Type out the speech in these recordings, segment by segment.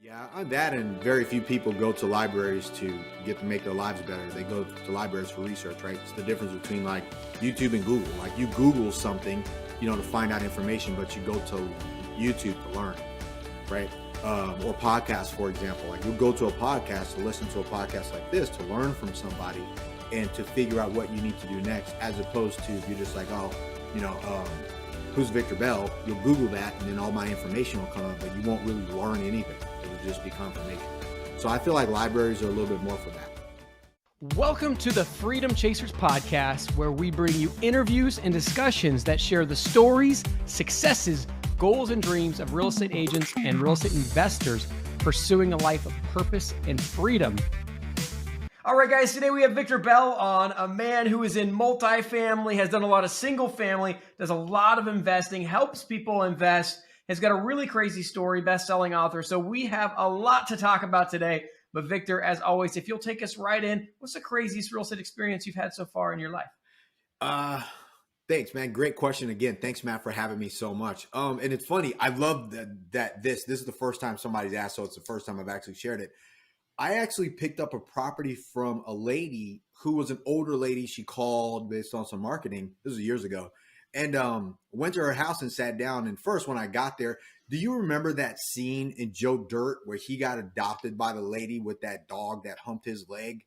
Yeah, on that, and very few people go to libraries to get to make their lives better. They go to libraries for research, right? It's the difference between like YouTube and Google. Like you Google something, to find out information, but you go to YouTube to learn, right? Or podcasts, for example. Like you go to a podcast to listen to a podcast like this to learn from somebody and to figure out what you need to do next, as opposed to if you're just like, who's Victor Bell? You'll Google that, and then all my information will come up, but you won't really learn anything. It'll just be confirmation. So I feel like libraries are a little bit more for that. Welcome to the Freedom Chasers podcast, where we bring you interviews and discussions that share the stories, successes, goals, and dreams of real estate agents and real estate investors pursuing a life of purpose and freedom. All right, guys, today we have Victor Bell on, a man who is in multifamily, has done a lot of single family, does a lot of investing, helps people invest, has got a really crazy story, best-selling author. So we have a lot to talk about today. But Victor, as always, if you'll take us right in, what's the craziest real estate experience you've had so far in your life? Thanks, man. Great question again. Thanks, Matt, for having me so much. And it's funny. I love that this is the first time somebody's asked, so it's the first time I've actually shared it. I actually picked up a property from a lady who was an older lady. She called based on some marketing. This was years ago. And went to her house and sat down. And first, when I got there, do you remember that scene in Joe Dirt where he got adopted by the lady with that dog that humped his leg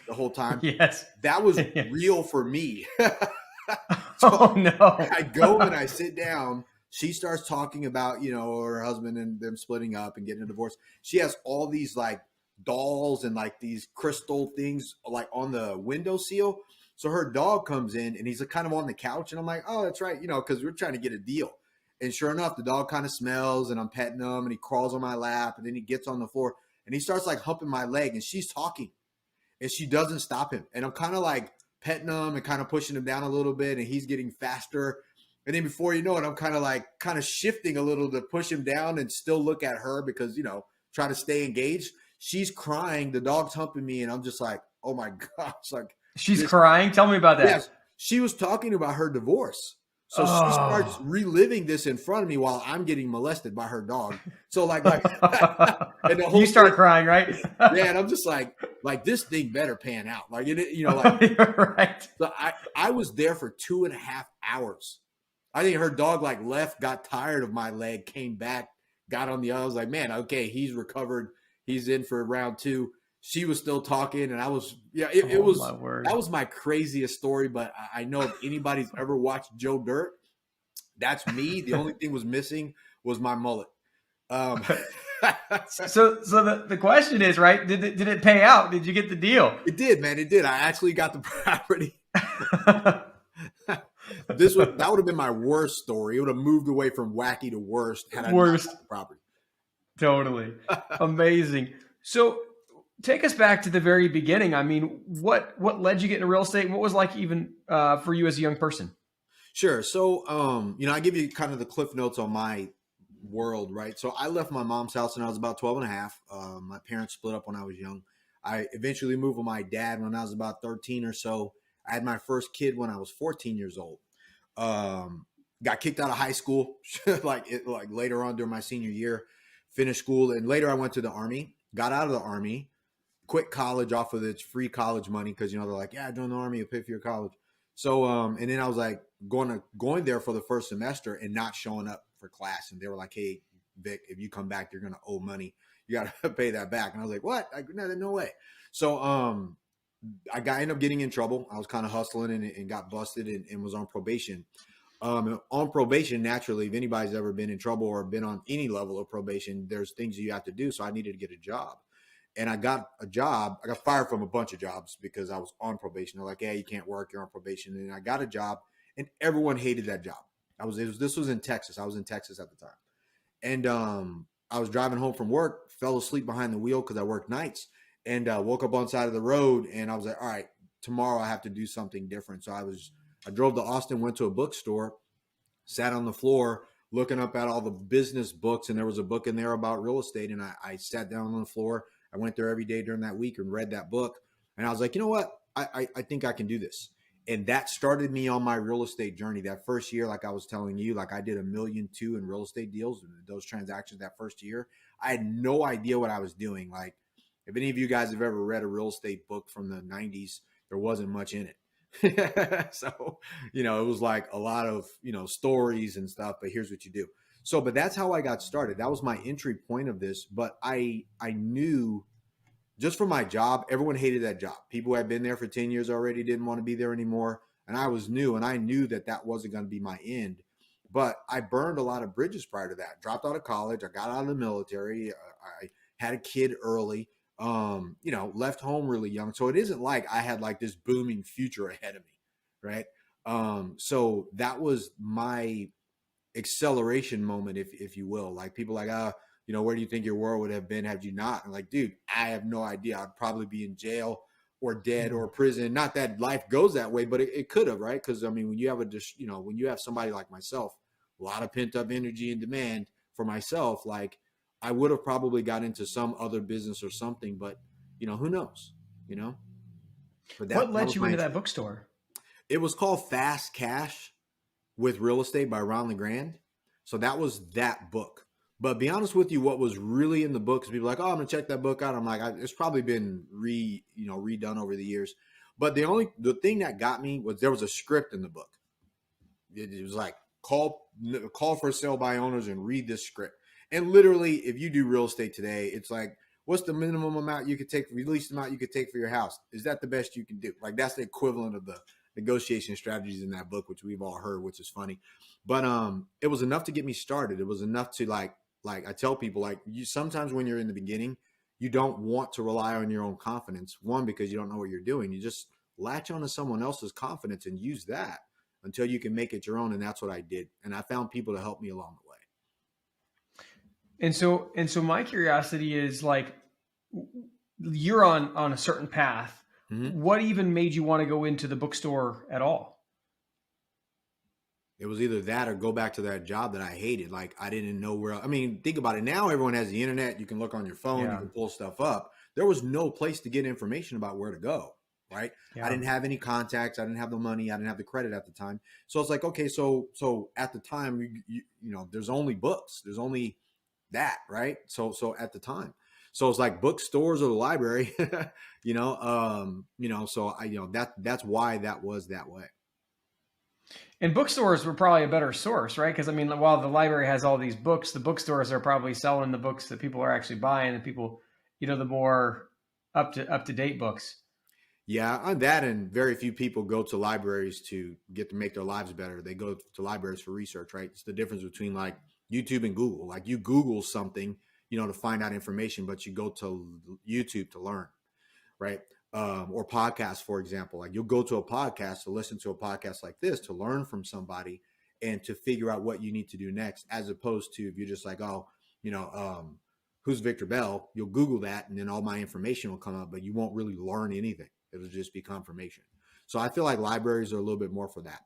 the whole time? Yes. That was real for me. Oh, no. I go and I sit down. She starts talking about, her husband and them splitting up and getting a divorce. She has all these like dolls and like these crystal things like on the windowsill. So her dog comes in and he's kind of on the couch, and I'm like, oh, that's right. Because we're trying to get a deal. And sure enough, the dog kind of smells, and I'm petting him, and he crawls on my lap, and then he gets on the floor and he starts like humping my leg, and she's talking and she doesn't stop him. And I'm kind of like petting him and kind of pushing him down a little bit, and he's getting faster. And then before you know it, I'm kind of shifting a little to push him down and still look at her because, try to stay engaged. She's crying. The dog's humping me. And I'm just like, oh my gosh. Like she's crying. Tell me about that. Yes. She was talking about her divorce. So she starts reliving this in front of me while I'm getting molested by her dog. So like and the whole you start crying, right? Yeah. And I'm just like this thing better pan out. Like, You're right. So I was there for 2.5 hours. I think her dog left, got tired of my leg, came back, got on the other. I was like, man, okay, he's recovered. He's in for round 2. She was still talking, and I was, it was, that was my craziest story. But I know if anybody's ever watched Joe Dirt, that's me. The only thing was missing was my mullet. So the question is, right? Did it pay out? Did you get the deal? It did, man. It did. I actually got the property. That would have been my worst story. It would have moved away from wacky to worst had I not got the property. Totally. Amazing. So take us back to the very beginning. I mean, what led you to get into real estate? What was like even for you as a young person? Sure. So, I give you kind of the cliff notes on my world, right? So I left my mom's house when I was about 12 and a half. My parents split up when I was young. I eventually moved with my dad when I was about 13 or so. I had my first kid when I was 14 years old. Got kicked out of high school, like later on during my senior year, finished school. And later I went to the Army, got out of the Army, quit college off of its free college money. Cause they're like, yeah, join the Army, you'll pay for your college. So, and then I was like going there for the first semester and not showing up for class. And they were like, hey, Vic, if you come back, you're going to owe money. You got to pay that back. And I was like, what? No way. So, I ended up getting in trouble. I was kind of hustling and got busted and was on probation. On probation, naturally, if anybody's ever been in trouble or been on any level of probation, there's things you have to do. So I needed to get a job. And I got a job. I got fired from a bunch of jobs because I was on probation. They're like, hey, you can't work. You're on probation. And I got a job, and everyone hated that job. This was in Texas. I was in Texas at the time. And I was driving home from work, fell asleep behind the wheel because I worked nights. And woke up on the side of the road, and I was like, all right, tomorrow I have to do something different. So I drove to Austin, went to a bookstore, sat on the floor looking up at all the business books, and there was a book in there about real estate. And I sat down on the floor. I went there every day during that week and read that book. And I was like, you know what? I think I can do this. And that started me on my real estate journey. That first year, like I was telling you, like I did $1.2 million in real estate deals, those transactions that first year. I had no idea what I was doing. Like, if any of you guys have ever read a real estate book from the 90s, there wasn't much in it. So, it was like a lot of, stories and stuff, but here's what you do. So, but that's how I got started. That was my entry point of this. But I knew just from my job, everyone hated that job. People who had been there for 10 years already didn't want to be there anymore. And I was new, and I knew that that wasn't going to be my end. But I burned a lot of bridges prior to that. Dropped out of college. I got out of the military. I had a kid early. Left home really young. So it isn't like I had like this booming future ahead of me, right? So that was my acceleration moment, if you will. Like, people like, where do you think your world would have been had you not? And like, dude, I have no idea. I'd probably be in jail or dead or prison. Not that life goes that way, but it could have, right? Because I mean, when you have when you have somebody like myself, a lot of pent up energy and demand for myself, like I would have probably got into some other business or something, but who knows, you know? But What that led was you my into that entry. bookstore? It was called Fast Cash with Real Estate by Ron LeGrand. So that was that book. But be honest with you, what was really in the book is people are like, oh, I'm gonna check that book out. I'm like, it's probably been redone over the years. But the thing that got me was there was a script in the book. It was like call for sale by owners and read this script. And literally, if you do real estate today, it's like, what's the minimum amount you could take, least amount you could take for your house? Is that the best you can do? Like, that's the equivalent of the negotiation strategies in that book, which we've all heard, which is funny. But it was enough to get me started. It was enough to like I tell people, like, you sometimes when you're in the beginning, you don't want to rely on your own confidence. One, because you don't know what you're doing. You just latch on to someone else's confidence and use that until you can make it your own. And that's what I did. And I found people to help me along the way. And so my curiosity is like, you're on a certain path. Mm-hmm. What even made you want to go into the bookstore at all? It was either that or go back to that job that I hated. Like, I didn't know where. I mean, think about it. Now everyone has the internet. You can look on your phone. You Yeah. can pull stuff up. There was no place to get information about where to go. Right. I Yeah. didn't have any contacts. I didn't have the money. I didn't have the credit at the time. So it's like, okay, so at the time, there's only books. There's only that, right? So at the time, so it's like bookstores or the library. So that's why that was that way. And bookstores were probably a better source, right? Because I mean, while the library has all these books, the bookstores are probably selling the books that people are actually buying, and people, the more up to date books. Yeah, on that, and very few people go to libraries to get to make their lives better. They go to libraries for research, right? It's the difference between like YouTube and Google. Like, you Google something, to find out information, but you go to YouTube to learn, right? Or podcasts, for example. Like, you'll go to a podcast to listen to a podcast like this to learn from somebody and to figure out what you need to do next, as opposed to if you're just like, oh, who's Victor Bell? You'll Google that, and then all my information will come up, but you won't really learn anything. It'll just be confirmation. So I feel like libraries are a little bit more for that.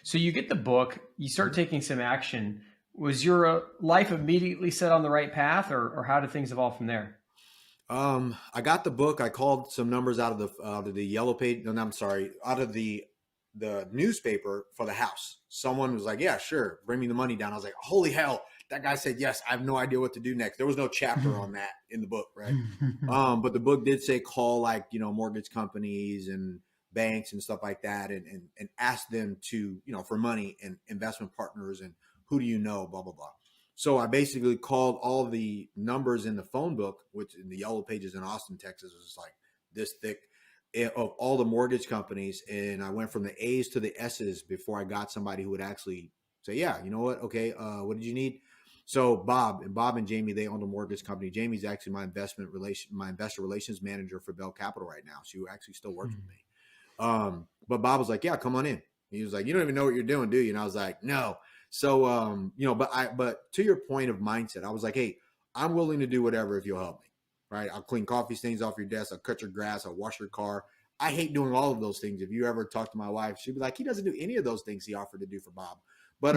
So you get the book, you start taking some action. Was your life immediately set on the right path, or how did things evolve from there? I got the book. I called some numbers out of the yellow page. No, I'm sorry, out of the newspaper for the house. Someone was like, "Yeah, sure, bring me the money down." I was like, "Holy hell!" That guy said, "Yes." I have no idea what to do next. There was no chapter on that in the book, right? But the book did say call mortgage companies and banks and stuff like that, and ask them to for money and investment partners and who do you know, blah blah blah. So I basically called all the numbers in the phone book, which in the yellow pages in Austin, Texas, was like this thick, of all the mortgage companies, and I went from the A's to the S's before I got somebody who would actually say, "Yeah, you know what? Okay, what did you need?" So Bob and Jamie, they own a mortgage company. Jamie's actually my investor relations manager for Bell Capital right now. She actually still works with me. But Bob was like, "Yeah, come on in." He was like, "You don't even know what you're doing, do you?" And I was like, "No." So, but to your point of mindset, I was like, "Hey, I'm willing to do whatever if you'll help me, right? I'll clean coffee stains off your desk. I'll cut your grass. I'll wash your car. I hate doing all of those things. If you ever talk to my wife, she'd be like, he doesn't do any of those things he offered to do for Bob." But,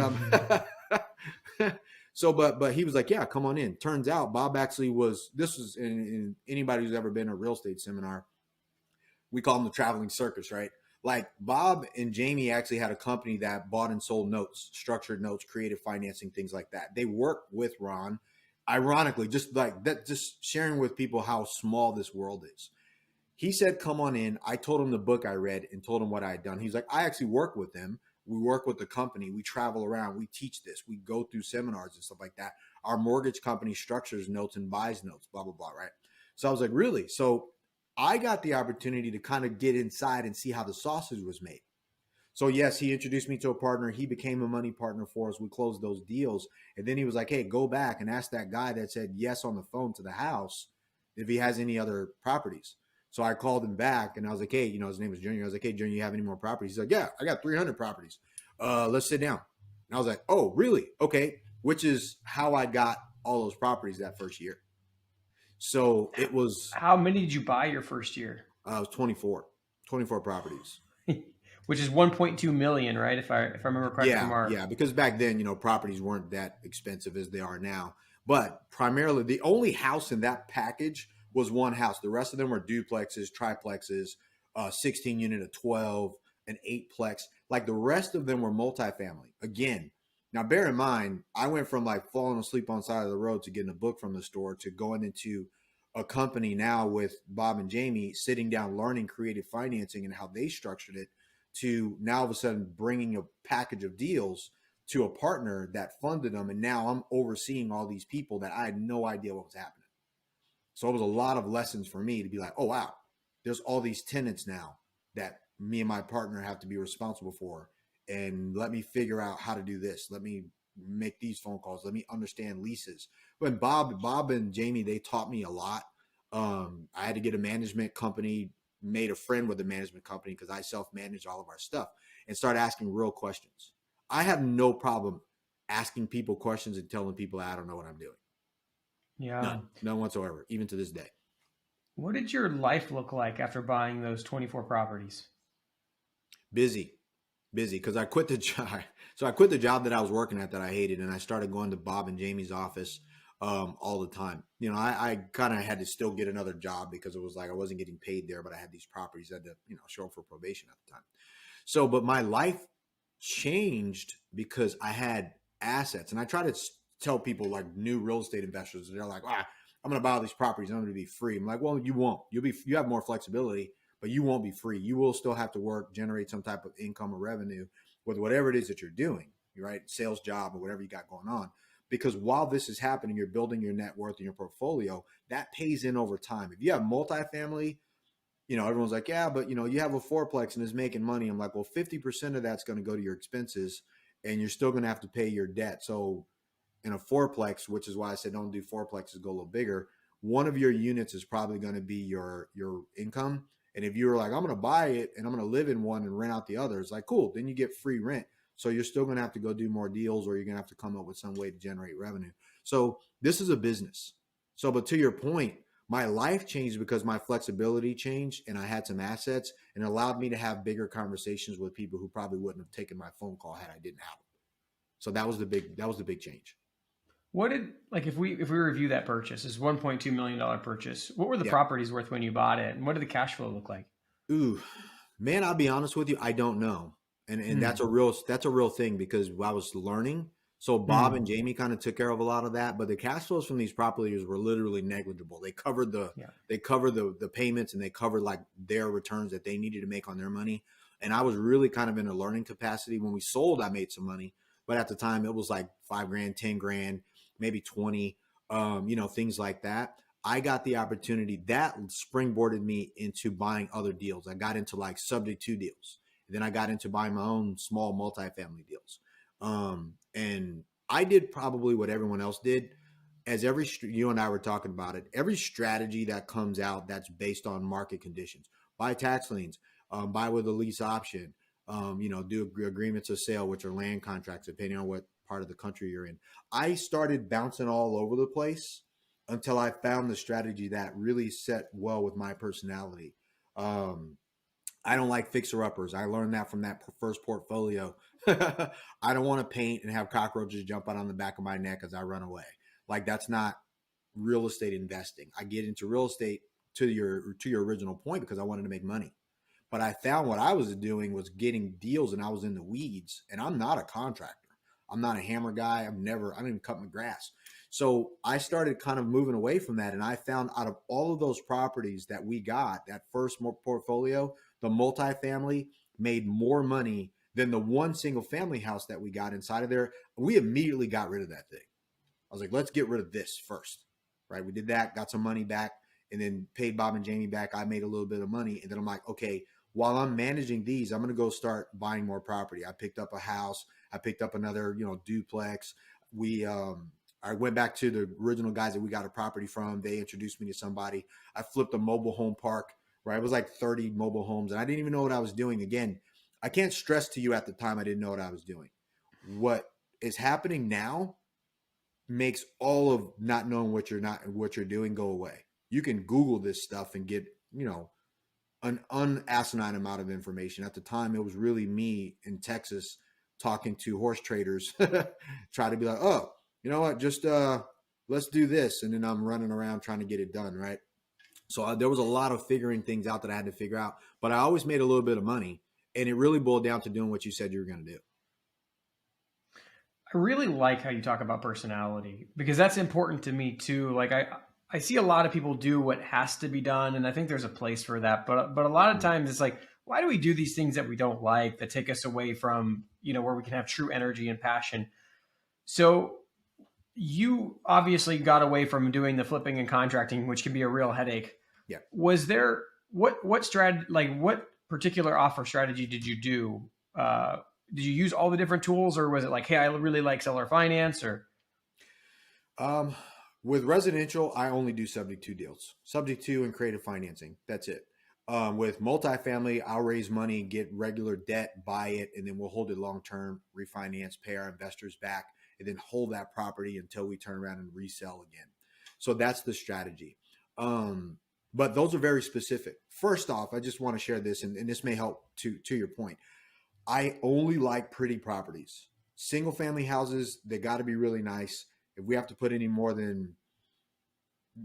but he was like, "Yeah, come on in." Turns out Bob actually this was in anybody who's ever been to a real estate seminar, we call them the traveling circus, right? Like, Bob and Jamie actually had a company that bought and sold notes, structured notes, creative financing, things like that. They work with Ron. ironically, just like that, just sharing with people how small this world is. He said, come on in. I told him the book I read and told him what I had done. He's like, I actually work with them. We work with the company. We travel around. We teach this. We go through seminars and stuff like that. Our mortgage company structures notes and buys notes, blah, blah, blah. Right. So I was like, really? So I got the opportunity to kind of get inside and see how the sausage was made. So yes, he introduced me to a partner. He became a money partner for us. We closed those deals. And then he was like, hey, go back and ask that guy that said yes on the phone to the house if he has any other properties. So I called him back and I was like, hey, his name was Junior. I was like, hey, Junior, you have any more properties? He's like, yeah, I got 300 properties. Let's sit down. And I was like, oh, really? Okay. Which is how I got all those properties that first year. So it was, How many did you buy your first year? I was 24 properties. Which is 1.2 million, right? If I remember correctly from our Yeah, because back then, properties weren't that expensive as they are now. But primarily, the only house in that package was one house. The rest of them were duplexes, triplexes, 16 unit, a 12, an 8-plex. Like the rest of them were multifamily. Again, now bear in mind, I went from like falling asleep on the side of the road to getting a book from the store to going into a company now with Bob and Jamie, sitting down, learning creative financing and how they structured it, to now all of a sudden bringing a package of deals to a partner that funded them. And now I'm overseeing all these people that I had no idea what was happening. So it was a lot of lessons for me to be like, oh, wow, there's all these tenants now that me and my partner have to be responsible for. And let me figure out how to do this. Let me make these phone calls. Let me understand leases. But Bob and Jamie, they taught me a lot. I had to get a management company, made a friend with a management company because I self-manage all of our stuff, and start asking real questions. I have no problem asking people questions and telling people I don't know what I'm doing. yeah. None whatsoever, even to this day. What did your life look like after buying those 24 properties? Busy because I quit the job. So I quit the job that I was working at that I hated, and I started going to Bob and Jamie's office all the time. I kind of had to still get another job because it was like I wasn't getting paid there, but I had these properties that had to show up for probation at the time. So, but my life changed because I had assets, and I try to tell people like new real estate investors, they're like, I'm going to buy all these properties. I'm going to be free. I'm like, well, you won't. You have more flexibility, but you won't be free. You will still have to work, generate some type of income or revenue with whatever it is that you're doing, right? Sales job or whatever you got going on. Because while this is happening, you're building your net worth and your portfolio. That pays in over time. If you have multifamily, everyone's like, yeah, but you have a fourplex and is making money. I'm like, well, 50% of that's going to go to your expenses, and you're still going to have to pay your debt. So in a fourplex, which is why I said don't do fourplexes, go a little bigger, one of your units is probably going to be your income. And if you're like, I'm going to buy it and I'm going to live in one and rent out the others, like, cool, then you get free rent. So you're still going to have to go do more deals, or you're going to have to come up with some way to generate revenue. So this is a business. So, but to your point, my life changed because my flexibility changed and I had some assets, and it allowed me to have bigger conversations with people who probably wouldn't have taken my phone call had I didn't have them. So that was the big change. What did, like, if we review that purchase, this $1.2 million purchase, what were the Yeah. properties worth when you bought it, and what did the cash flow look like? Ooh, man, I'll be honest with you, I don't know. And that's a real thing because I was learning. So Bob and Jamie kind of took care of a lot of that, but the cash flows from these properties were literally negligible. They covered the payments, and they covered like their returns that they needed to make on their money. And I was really kind of in a learning capacity. When we sold, I made some money, but at the time it was like $5,000, $10,000, maybe 20, things like that. I got the opportunity that springboarded me into buying other deals. I got into like subject to deals. Then I got into buying my own small multifamily deals. And I did probably what everyone else did. As you and I were talking about it, every strategy that comes out that's based on market conditions, buy tax liens, buy with a lease option, do agreements of sale, which are land contracts, depending on what part of the country you're in. I started bouncing all over the place until I found the strategy that really set well with my personality. I don't like fixer-uppers. I learned that from that first portfolio. I don't want to paint and have cockroaches jump out on the back of my neck as I run away. Like, that's not real estate investing. I get into real estate to your original point because I wanted to make money. But I found what I was doing was getting deals, and I was in the weeds, and I'm not a contractor. I'm not a hammer guy. I don't even cut my grass. So I started kind of moving away from that. And I found out of all of those properties that we got, that first portfolio, the multifamily made more money than the one single family house that we got inside of there. We immediately got rid of that thing. I was like, let's get rid of this first, right? We did that, got some money back, and then paid Bob and Jamie back. I made a little bit of money. And then I'm like, okay, while I'm managing these, I'm going to go start buying more property. I picked up a house. I picked up another, duplex. I went back to the original guys that we got a property from. They introduced me to somebody. I flipped a mobile home park, right? It was like 30 mobile homes, and I didn't even know what I was doing. Again, I can't stress to you at the time I didn't know what I was doing. What is happening now makes all of not knowing what you're doing go away. You can Google this stuff and get, an unasinine amount of information. At the time, it was really me in Texas talking to horse traders, try to be like, oh, you know what, just let's do this. And then I'm running around trying to get it done, right? So there was a lot of figuring things out that I had to figure out, but I always made a little bit of money. And it really boiled down to doing what you said you were going to do. I really like how you talk about personality, because that's important to me too. Like I see a lot of people do what has to be done, and I think there's a place for that. But a lot of times it's like, why do we do these things that we don't like, that take us away from, where we can have true energy and passion? So you obviously got away from doing the flipping and contracting, which can be a real headache. Yeah. Was there what strategy, like what particular offer strategy did you do? Did you use all the different tools, or was it like, hey, I really like seller finance? Or with residential, I only do subject to deals, subject to and creative financing. That's it. With multifamily, I'll raise money, get regular debt, buy it, and then we'll hold it long term, refinance, pay our investors back, and then hold that property until we turn around and resell again. So that's the strategy. But those are very specific. First off, I just want to share this, and this may help to your point. I only like pretty properties. Single family houses, they got to be really nice. If we have to put any more than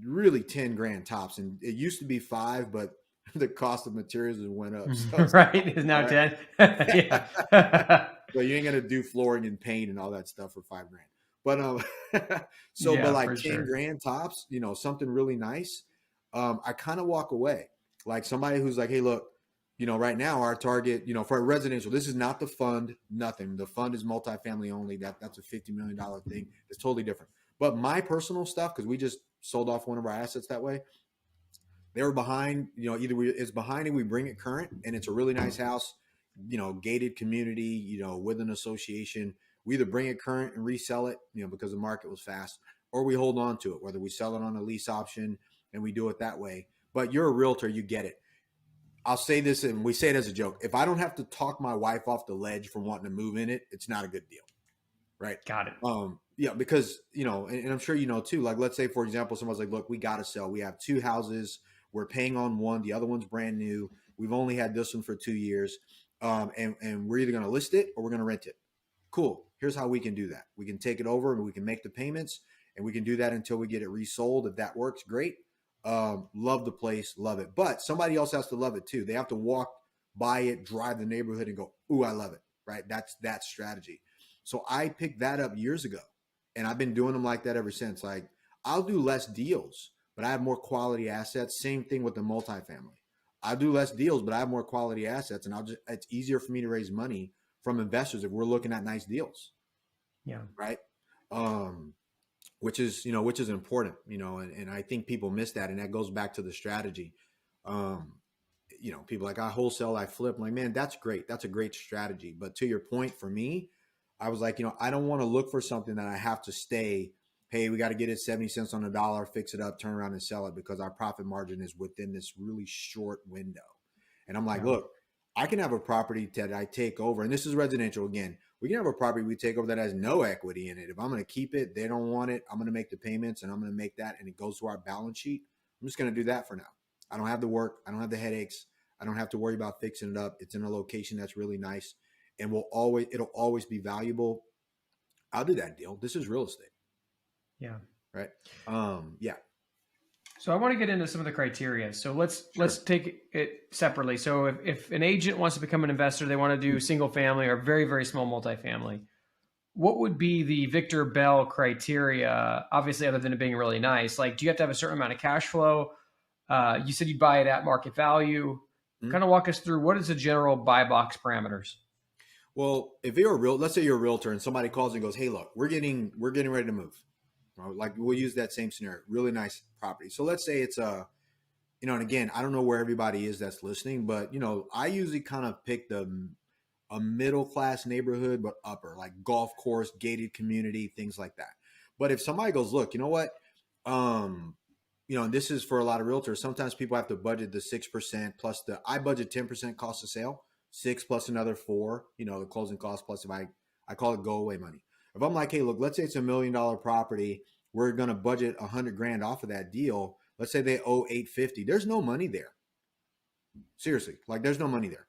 really 10 grand tops, and it used to be 5, but the cost of materials went up. So right. It's now 10. Yeah. So you ain't going to do flooring and paint and all that stuff for 5 grand. But, Yeah, but like for 10 sure. grand tops, something really nice. I kind of walk away. Like somebody who's like, hey, look, right now our target, for a residential, this is not the fund, nothing. The fund is multifamily only. That's a $50 million thing. It's totally different. But my personal stuff, because we just sold off one of our assets that way, they were behind, either it's behind and we bring it current, and it's a really nice house, gated community, with an association. We either bring it current and resell it, because the market was fast, or we hold on to it, whether we sell it on a lease option and we do it that way. But you're a realtor, you get it. I'll say this, and we say it as a joke. If I don't have to talk my wife off the ledge from wanting to move in it, it's not a good deal. Right. Got it. Yeah, because, and I'm sure too, like, let's say, for example, someone's like, look, we got to sell. We have 2 houses. We're paying on one. The other one's brand new. We've only had this one for 2 years. And we're either going to list it or we're going to rent it. Cool. Here's how we can do that. We can take it over and we can make the payments, and we can do that until we get it resold. If that works, great. Love the place, love it. But somebody else has to love it too. They have to walk by it, drive the neighborhood, and go, ooh, I love it. Right? That's that strategy. So I picked that up years ago, and I've been doing them like that ever since. Like, I'll do less deals, but I have more quality assets. Same thing with the multifamily. I'll do less deals, but I have more quality assets, and it's easier for me to raise money from investors if we're looking at nice deals. Yeah. Right. Which is important, and I think people miss that. And that goes back to the strategy. People like, I wholesale, I flip. I'm like, man, that's great. That's a great strategy. But to your point, for me, I was like, I don't want to look for something that I have to stay, hey, we got to get it 70 cents on the dollar, fix it up, turn around and sell it, because our profit margin is within this really short window. And I'm like, look, I can have a property that I take over, and this is residential again. We can have a property we take over that has no equity in it. If I'm going to keep it, they don't want it, I'm going to make the payments, and I'm going to make that, and it goes to our balance sheet. I'm just going to do that for now. I don't have the work. I don't have the headaches. I don't have to worry about fixing it up. It's in a location that's really nice, and it'll always be valuable. I'll do that deal. This is real estate. Yeah. Right. Yeah. So I want to get into some of the criteria. So let's take it separately. So if an agent wants to become an investor, they want to do single family or very, very small multifamily. what would be the Victor Bell criteria? Obviously, other than it being really nice, like, do you have to have a certain amount of cash flow? You said you'd buy it at market value. Mhm. Kind of walk us through what is the general buy box parameters? Well, if you're a real, let's say you're a realtor and somebody calls and goes, "Hey, look, we're getting ready to move." Like we'll use that same scenario. Really nice property. So let's say it's a, and again, I don't know where everybody is that's listening, but I usually kind of pick a middle class neighborhood, but upper, like golf course, gated community, things like that. But if somebody goes, look, you know what, um, and this is for a lot of realtors. Sometimes people have to budget the 6% plus I budget 10% cost of sale, six plus another four, the closing cost plus if I call it go away money. If I'm like, hey, look, let's say it's $1 million property, we're gonna budget 100 grand off of that deal. Let's say they owe 850. There's no money there. Seriously, like there's no money there.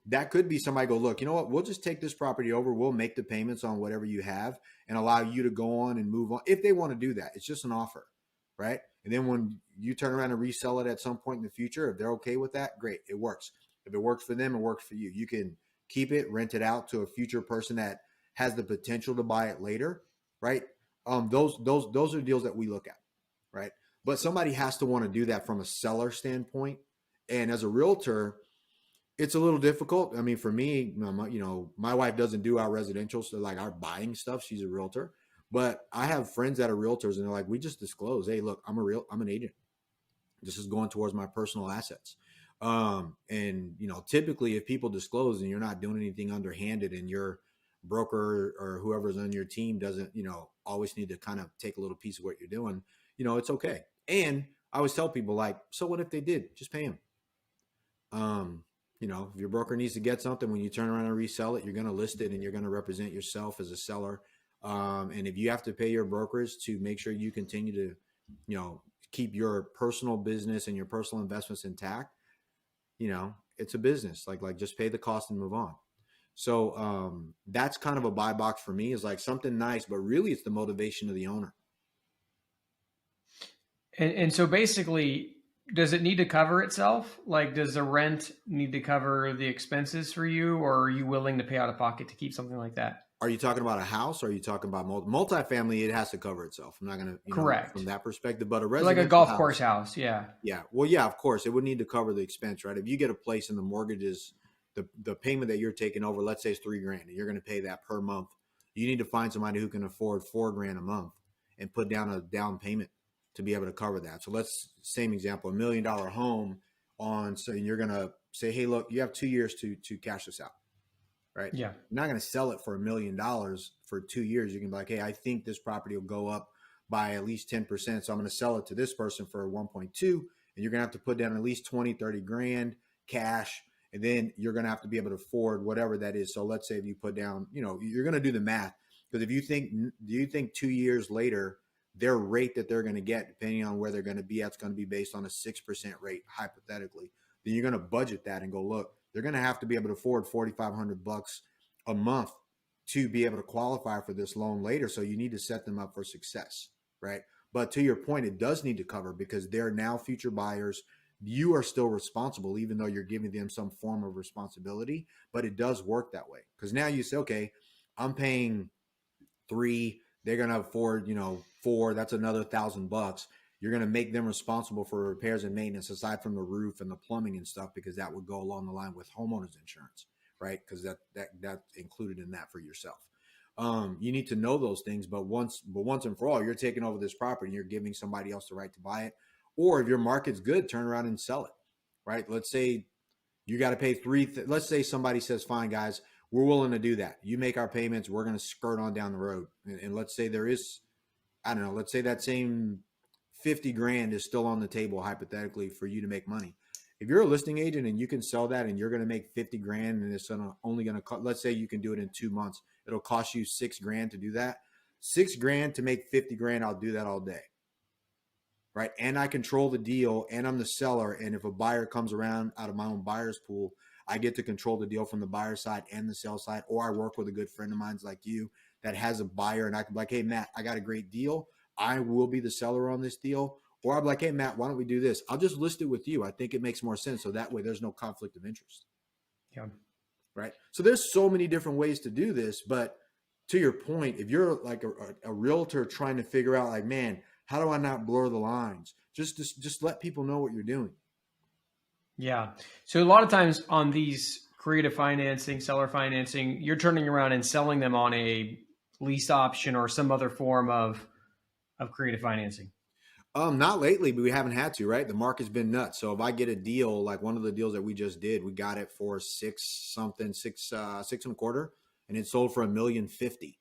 That could be somebody go, look, you know what? We'll just take this property over. We'll make the payments on whatever you have and allow you to go on and move on if they want to do that. It's just an offer, right? And then when you turn around and resell it at some point in the future, if they're okay with that, great, it works. If it works for them, it works for you. You can keep it, rent it out to a future person that has the potential to buy it later, right? Those are deals that we look at, right? But somebody has to want to do that from a seller standpoint. And as a realtor, it's a little difficult. I mean, for me, my wife doesn't do our residential, so like our buying stuff. She's a realtor, but I have friends that are realtors, and they're like, we just disclose, hey, look, I'm an agent. This is going towards my personal assets. And typically, if people disclose and you're not doing anything underhanded, and your broker or whoever's on your team doesn't, always need to kind of take a little piece of what you're doing, it's okay. And I always tell people, like, so what if they did? Just pay them. Um, if your broker needs to get something, when you turn around and resell it, you're going to list it and you're going to represent yourself as a seller. And if you have to pay your brokers to make sure you continue to, keep your personal business and your personal investments intact, it's a business. Like just pay the cost and move on. So that's kind of a buy box for me, is like something nice, but really it's the motivation of the owner. And so basically, does it need to cover itself? Like, does the rent need to cover the expenses for you, or are you willing to pay out of pocket to keep something like that? Are you talking about a house? Or are you talking about multifamily? It has to cover itself. I'm not going to, from Correct. that perspective, but a So like a residential golf course house. house. Yeah. Yeah. Well, yeah, of course it would need to cover the expense, right? If you get a place and the mortgage is the payment that you're taking over, let's say it's $3,000 and you're going to pay that per month. You need to find somebody who can afford $4,000 a month and put down a down payment to be able to cover that. So same example, $1 million home so you're going to say, hey, look, you have 2 years to cash this out. Right? Yeah. You're not going to sell it for $1 million for 2 years. You can be like, hey, I think this property will go up by at least 10%. So I'm going to sell it to this person for 1.2. And you're going to have to put down at least 20, 30 grand cash. And then you're going to have to be able to afford whatever that is. So let's say if you put down, you're going to do the math. Because do you think 2 years later, their rate that they're going to get, depending on where they're going to be, that's going to be based on a 6% rate, hypothetically. Then you're going to budget that and go, look, they're going to have to be able to afford $4,500 a month to be able to qualify for this loan later. So you need to set them up for success, right? But to your point, it does need to cover, because they're now future buyers. You are still responsible, even though you're giving them some form of responsibility, but it does work that way. Because now you say, okay, I'm paying 3, they're going to afford, 4, that's another $1,000. You're going to make them responsible for repairs and maintenance, aside from the roof and the plumbing and stuff, because that would go along the line with homeowners insurance, right? Because that's included in that for yourself. You need to know those things, but once and for all, you're taking over this property and you're giving somebody else the right to buy it. Or if your market's good, turn around and sell it, right? Let's say you got to pay let's say somebody says, fine, guys, we're willing to do that. You make our payments, we're going to skirt on down the road. And let's say there is, I don't know, let's say that same 50 grand is still on the table, hypothetically, for you to make money. If you're a listing agent and you can sell that and you're going to make 50 grand, and it's only going to, let's say you can do it in 2 months, it'll cost you 6 grand to do that. 6 grand to make 50 grand, I'll do that all day. Right. And I control the deal, and I'm the seller. And if a buyer comes around out of my own buyer's pool, I get to control the deal from the buyer side and the sell side. Or I work with a good friend of mine like you that has a buyer, and I can be like, hey, Matt, I got a great deal. I will be the seller on this deal. Or I'll be like, hey, Matt, why don't we do this? I'll just list it with you. I think it makes more sense. So that way there's no conflict of interest. Yeah. Right. So there's so many different ways to do this. But to your point, if you're like a realtor trying to figure out like, man, how do I not blur the lines? Just let people know what you're doing. Yeah. So a lot of times on these creative financing, seller financing, you're turning around and selling them on a lease option or some other form of creative financing. Not lately, but we haven't had to, right? The market's been nuts. So if I get a deal, like one of the deals that we just did, we got it for six and a quarter, and it sold for $1,050,000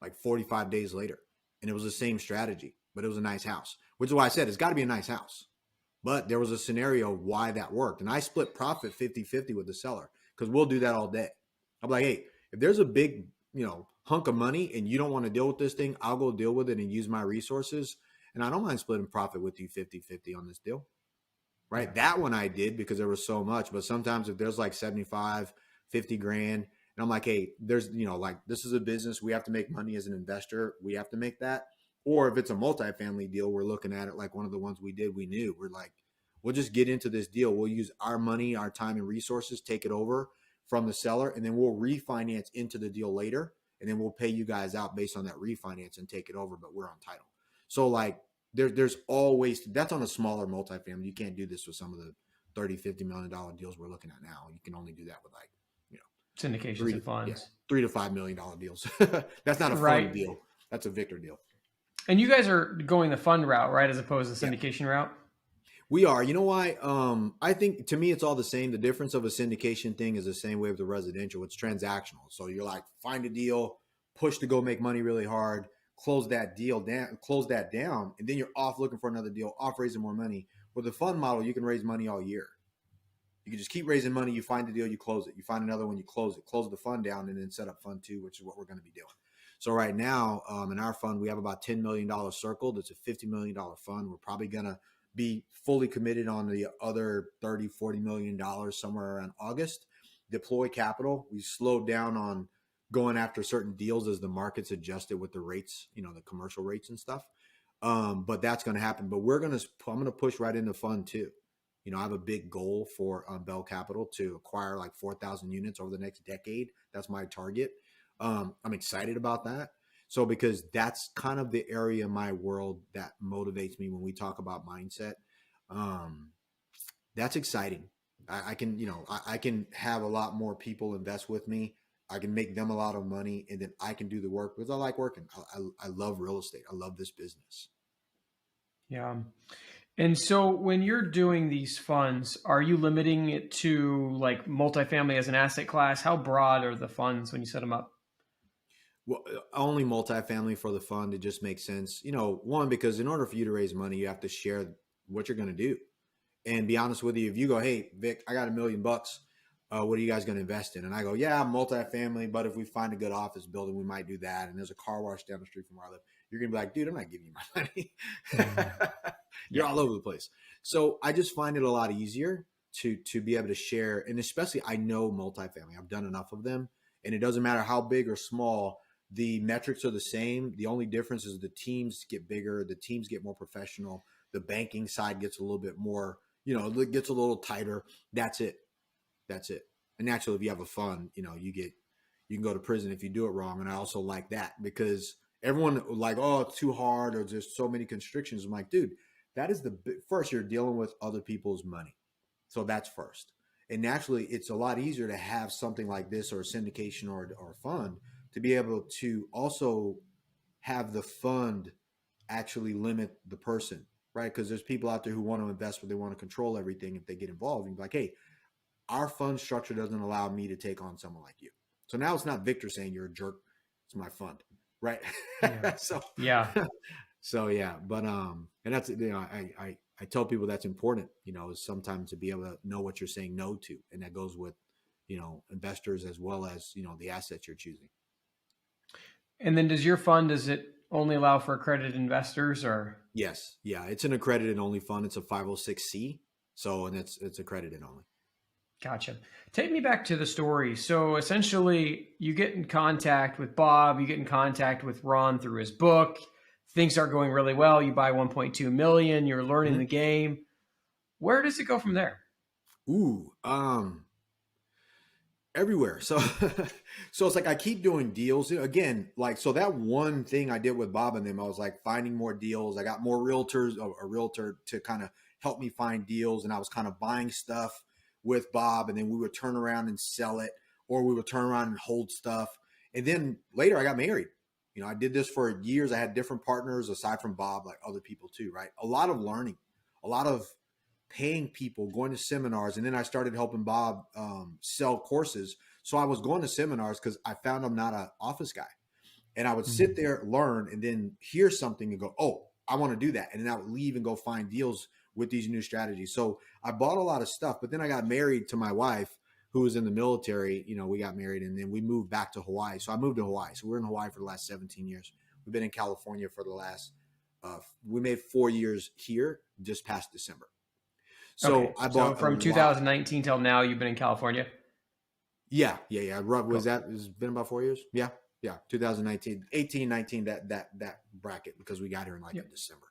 like 45 days later. And it was the same strategy, but it was a nice house, which is why I said it's got to be a nice house. But there was a scenario why that worked. And I split profit 50-50 with the seller because we'll do that all day. I'm like, hey, if there's a big, hunk of money and you don't want to deal with this thing, I'll go deal with it and use my resources. And I don't mind splitting profit with you 50-50 on this deal. Right. Yeah. That one I did because there was so much. But sometimes if there's like 75, 50 grand, and I'm like, hey, there's, like this is a business. We have to make money as an investor. We have to make that. Or if it's a multifamily deal, we're looking at it like one of the ones we did. We knew we're like, we'll just get into this deal. We'll use our money, our time and resources, take it over from the seller, and then we'll refinance into the deal later. And then we'll pay you guys out based on that refinance and take it over. But we're on title. So like there's always, that's on a smaller multifamily. You can't do this with some of the $30-50 million deals we're looking at now. You can only do that with like, Syndications and funds. $3 to $5 million deals. That's not a fund deal. That's a Victor deal. And you guys are going the fund route, right? As opposed to the syndication route? We are. You know why? I think to me, it's all the same. The difference of a syndication thing is the same way with the residential. It's transactional. So you're like, find a deal, push to go make money really hard, close that down, and then you're off looking for another deal, off raising more money. With the fund model, you can raise money all year. You can just keep raising money. You find a deal, you close it. You find another one, you close it. Close the fund down, and then set up fund two, which is what we're going to be doing. So right now, in our fund, we have about $10 million circled. It's a $50 million fund. We're probably going to be fully committed on the other $30-40 million somewhere around August. Deploy capital. We slowed down on going after certain deals as the market's adjusted with the rates, the commercial rates and stuff. But that's going to happen. But I'm going to push right into fund two. I have a big goal for Bell Capital to acquire like 4,000 units over the next decade. That's my target. I'm excited about that. So because that's kind of the area of my world that motivates me when we talk about mindset. That's exciting. I can have a lot more people invest with me. I can make them a lot of money, and then I can do the work because I like working. I love real estate. I love this business. Yeah. And so when you're doing these funds, are you limiting it to like multifamily as an asset class? How broad are the funds when you set them up? Well, only multifamily for the fund. It just makes sense. One, because in order for you to raise money, you have to share what you're going to do. And be honest with you, if you go, hey, Vic, I got $1 million. What are you guys going to invest in? And I go, yeah, multifamily, but if we find a good office building, we might do that. And there's a car wash down the street from where I live. You're going to be like, dude, I'm not giving you my money. You're all over the place. So I just find it a lot easier to be able to share. And especially I know multifamily. I've done enough of them. And it doesn't matter how big or small, the metrics are the same. The only difference is the teams get bigger. The teams get more professional. The banking side gets a little bit more, it gets a little tighter. That's it. And naturally, if you have a fund, you can go to prison if you do it wrong. And I also like that because everyone like, oh, it's too hard or there's so many constrictions. I'm like, dude, that is first, you're dealing with other people's money. So that's first. And naturally, it's a lot easier to have something like this or a syndication or a fund to be able to also have the fund actually limit the person, right? Because there's people out there who want to invest, but they want to control everything if they get involved. And be like, hey, our fund structure doesn't allow me to take on someone like you. So now it's not Victor saying you're a jerk. It's my fund, right? Yeah. So yeah, but and that's I tell people that's important. Is sometimes to be able to know what you're saying no to, and that goes with investors as well as the assets you're choosing. And then does it only allow for accredited investors or? Yes. Yeah. It's an accredited only fund. It's a 506C. And it's accredited only. Gotcha. Take me back to the story. So essentially you get in contact with Bob, you get in contact with Ron through his book. Things are going really well. You buy 1.2 million, you're learning the game. Where does it go from there? everywhere. So, so it's like I keep doing deals again. Like, so that one thing I did with Bob and them, I was like finding more deals. I got more realtors, a realtor to kind of help me find deals, and I was kind of buying stuff with Bob, and then we would turn around and sell it, or we would turn around and hold stuff. And then later, I got married. I did this for years. I had different partners aside from Bob, like other people too, right? A lot of learning, a lot of paying people, going to seminars. And then I started helping Bob sell courses. So I was going to seminars because I found I'm not an office guy. And I would sit there, learn, and then hear something and go, oh, I want to do that. And then I would leave and go find deals with these new strategies. So I bought a lot of stuff, but then I got married to my wife who was in the military. We got married and then we moved back to Hawaii. So I moved to Hawaii. So we're in Hawaii for the last 17 years. We've been in California for the last, we made 4 years here just past December. So okay. I bought from 2019 till now, you've been in California? Yeah. Was that, it's been about 4 years? Yeah. 2019, 18, 19, that bracket, because we got here in December.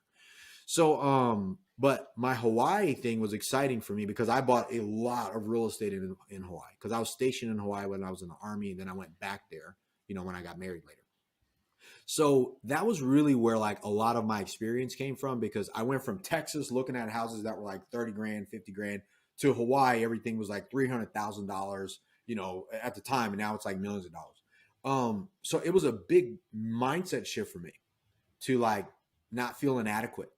So, but my Hawaii thing was exciting for me because I bought a lot of real estate in Hawaii because I was stationed in Hawaii when I was in the Army. And then I went back there, when I got married later. So that was really where like a lot of my experience came from, because I went from Texas looking at houses that were like 30 grand, 50 grand to Hawaii. Everything was like $300,000, at the time. And now it's like millions of dollars. So it was a big mindset shift for me to like not feel inadequate.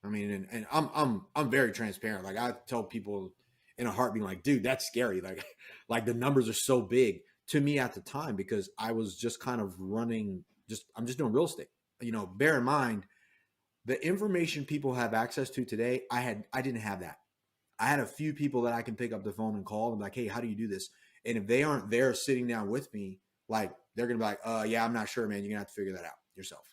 I mean, and I'm very transparent. Like I tell people in a heartbeat, like, dude, that's scary. Like the numbers are so big to me at the time, because I was just kind of running, I'm just doing real estate. Bear in mind the information people have access to today. I didn't have that. I had a few people that I can pick up the phone and call and be like, hey, how do you do this? And if they aren't there sitting down with me, like they're going to be like, yeah, I'm not sure, man. You're gonna have to figure that out yourself.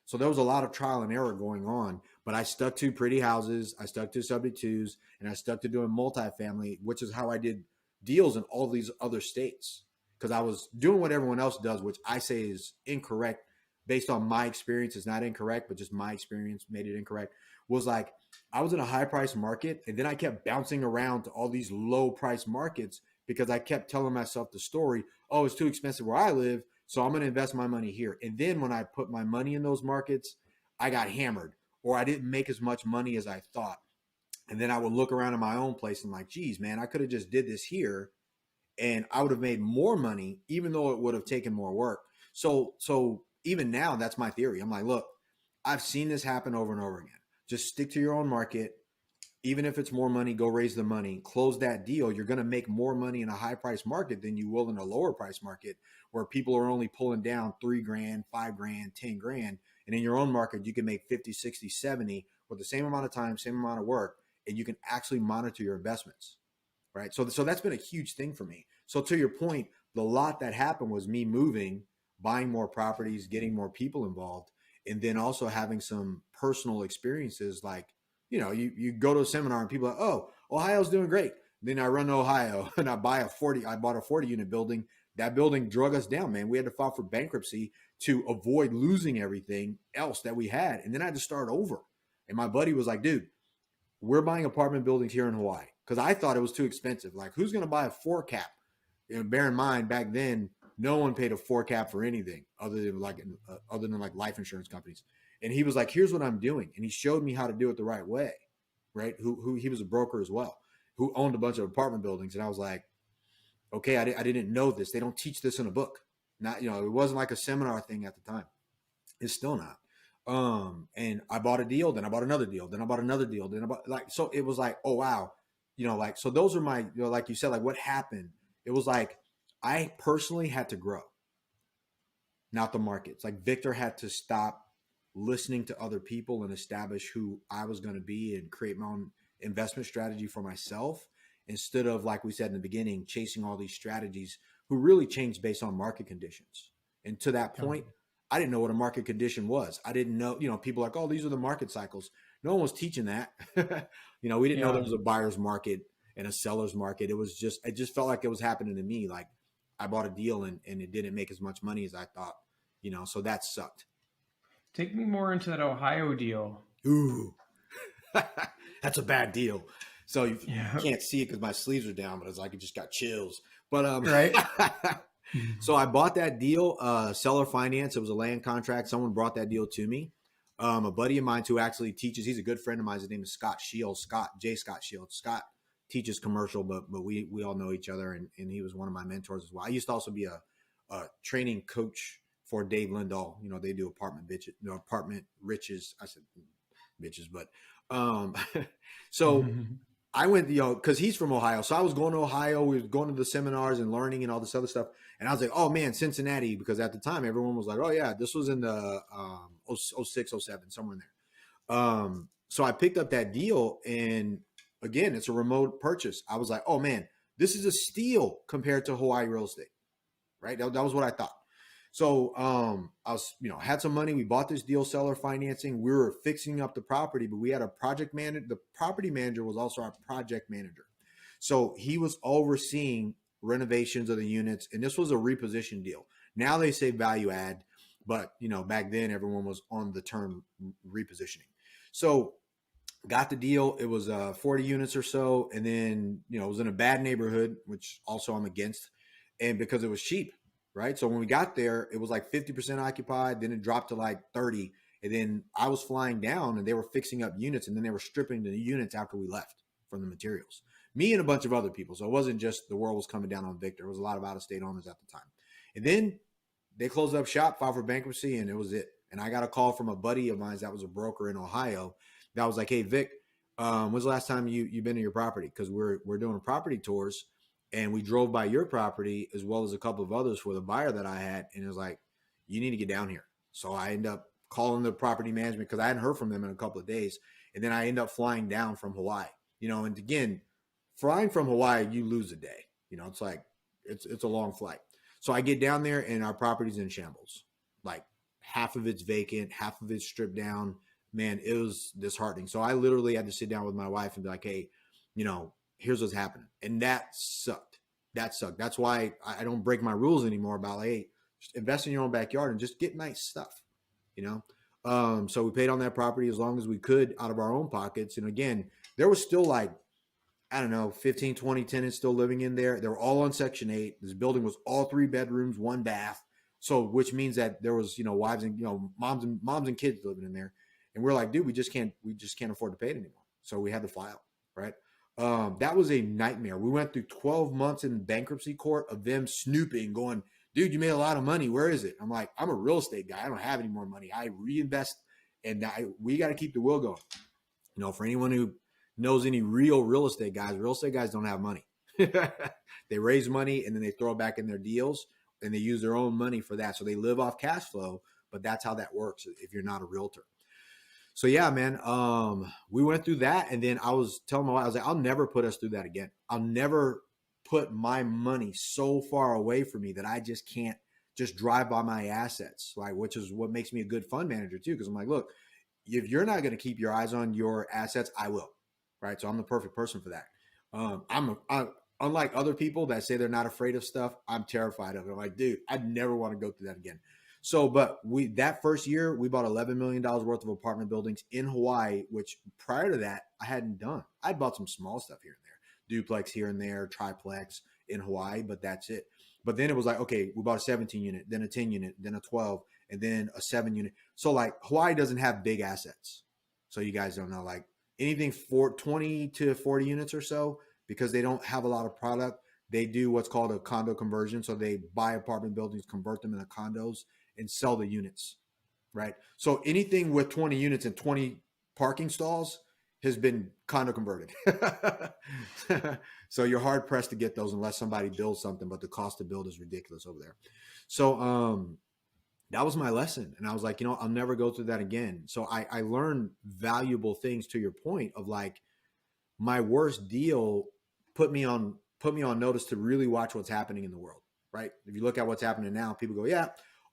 So there was a lot of trial and error going on, but I stuck to pretty houses. I stuck to subject twos, and I stuck to doing multifamily, which is how I did deals in all these other states. Because I was doing what everyone else does, which I say is incorrect based on my experience. It's not incorrect, but just my experience made it incorrect. Was like, I was in a high price market, and then I kept bouncing around to all these low price markets because I kept telling myself the story, oh, it's too expensive where I live, so I'm going to invest my money here. And then when I put my money in those markets, I got hammered, or I didn't make as much money as I thought. And then I would look around in my own place and like, geez, man, I could have just did this here and I would have made more money, even though it would have taken more work. So even now, that's my theory. I'm like, look, I've seen this happen over and over again. Just stick to your own market. Even if it's more money, go raise the money, close that deal. You're going to make more money in a high price market than you will in a lower price market where people are only pulling down 3 grand, 5 grand, 10 grand. And in your own market, you can make 50, 60, 70 with the same amount of time, same amount of work, and you can actually monitor your investments, right? So that's been a huge thing for me. So to your point, the lot that happened was me moving, buying more properties, getting more people involved, and then also having some personal experiences like, you go to a seminar and people are like, oh, Ohio's doing great. Then I run to Ohio and I bought a 40 unit building. That building drug us down, man. We had to file for bankruptcy to avoid losing everything else that we had. And then I had to start over. And my buddy was like, dude, we're buying apartment buildings here in Hawaii. Cause I thought it was too expensive. Like, who's going to buy a 4 cap? Bear in mind, back then, no one paid a 4 cap for anything other than like life insurance companies. And he was like, here's what I'm doing. And he showed me how to do it the right way, right? Who he was a broker as well, who owned a bunch of apartment buildings. And I was like, okay, I didn't know this. They don't teach this in a book. Not, it wasn't like a seminar thing at the time. It's still not. And I bought a deal, then I bought another deal, then I bought another deal, then I bought so it was like, oh, wow. So those are my, like you said, like what happened? It was like, I personally had to grow, not the markets. Like Victor had to stop listening to other people and establish who I was going to be and create my own investment strategy for myself, instead of, like we said in the beginning, chasing all these strategies who really changed based on market conditions. And to that point, I didn't know what a market condition was. I didn't know, people are like, oh, these are the market cycles. No one was teaching that. We didn't know there was a buyer's market and a seller's market. It just felt like it was happening to me. Like I bought a deal and it didn't make as much money as I thought, so that sucked. Take me more into that Ohio deal. Ooh, that's a bad deal. So you can't see it because my sleeves are down, but it's like it just got chills. But Right. so I bought that deal, seller finance. It was a land contract. Someone brought that deal to me. A buddy of mine who actually teaches, he's a good friend of mine. His name is Scott Shields, Scott Shields. Scott teaches commercial, but we all know each other, and he was one of my mentors as well. I used to also be a training coach for Dave Lindahl. You know, they do apartment riches. I said bitches, but so I went, because he's from Ohio. So I was going to Ohio. We were going to the seminars and learning and all this other stuff. And I was like, oh, man, Cincinnati, because at the time, everyone was like, oh, yeah, this was in the 06, 07, somewhere in there. So I picked up that deal. And again, it's a remote purchase. I was like, oh, man, this is a steal compared to Hawaii real estate, right? That was what I thought. So I was, had some money. We bought this deal, seller financing. We were fixing up the property, but we had a project manager. The property manager was also our project manager. So he was overseeing renovations of the units. And this was a reposition deal. Now they say value add, but back then everyone was on the term repositioning. So got the deal. It was 40 units or so. And then, it was in a bad neighborhood, which also I'm against. And because it was cheap. Right. So when we got there, it was like 50% occupied. Then it dropped to like 30. And then I was flying down and they were fixing up units, and then they were stripping the units after we left from the materials. Me and a bunch of other people. So it wasn't just the world was coming down on Victor. It was a lot of out-of-state owners at the time. And then they closed up shop, filed for bankruptcy, and it was it. And I got a call from a buddy of mine that was a broker in Ohio that was like, hey, Vic, when's the last time you've been to your property? Because we're doing property tours. And we drove by your property as well as a couple of others for the buyer that I had. And it was like, you need to get down here. So I end up calling the property management because I hadn't heard from them in a couple of days. And then I end up flying down from Hawaii, and again, flying from Hawaii, you lose a day. It's like, it's a long flight. So I get down there and our property's in shambles. Like half of it's vacant, half of it's stripped down. Man, it was disheartening. So I literally had to sit down with my wife and be like, hey, here's what's happening. And that sucked. That's why I don't break my rules anymore about like, hey, just invest in your own backyard and just get nice stuff, So we paid on that property as long as we could out of our own pockets. And again, there was still like, I don't know, 15, 20 tenants still living in there. They were all on Section 8. This building was all 3 bedrooms, 1 bath. So which means that there was, wives and, moms and kids living in there. And we're like, dude, we just can't afford to pay it anymore. So we had to file, right? That was a nightmare. We went through 12 months in bankruptcy court of them snooping, going, dude, you made a lot of money. Where is it? I'm like, I'm a real estate guy. I don't have any more money. I reinvest, and we got to keep the wheel going. For anyone who knows any real estate guys don't have money. They raise money and then they throw it back in their deals, and they use their own money for that. So they live off cash flow, but that's how that works if you're not a realtor. So yeah, man, we went through that. And then I was telling my wife, I was like, I'll never put us through that again. I'll never put my money so far away from me that I just can't just drive by my assets, right? Which is what makes me a good fund manager too. Cause I'm like, look, if you're not going to keep your eyes on your assets, I will, right? So I'm the perfect person for that. Unlike other people that say they're not afraid of stuff, I'm terrified of it. I'm like, dude, I'd never want to go through that again. So, but that first year, we bought $11 million worth of apartment buildings in Hawaii, which prior to that, I hadn't done. I'd bought some small stuff here and there, duplex here and there, triplex in Hawaii, but that's it. But then it was like, okay, we bought a 17 unit, then a 10 unit, then a 12, and then a 7 unit. So like Hawaii doesn't have big assets. So you guys don't know, like anything for 20 to 40 units or so, because they don't have a lot of product. They do what's called a condo conversion. So they buy apartment buildings, convert them into condos, and sell the units, right? So anything with 20 units and 20 parking stalls has been condo converted. So you're hard pressed to get those unless somebody builds something, but the cost to build is ridiculous over there. So that was my lesson. And I was like, I'll never go through that again. So I learned valuable things, to your point of like, my worst deal put me on notice to really watch what's happening in the world, right? If you look at what's happening now, people go, yeah,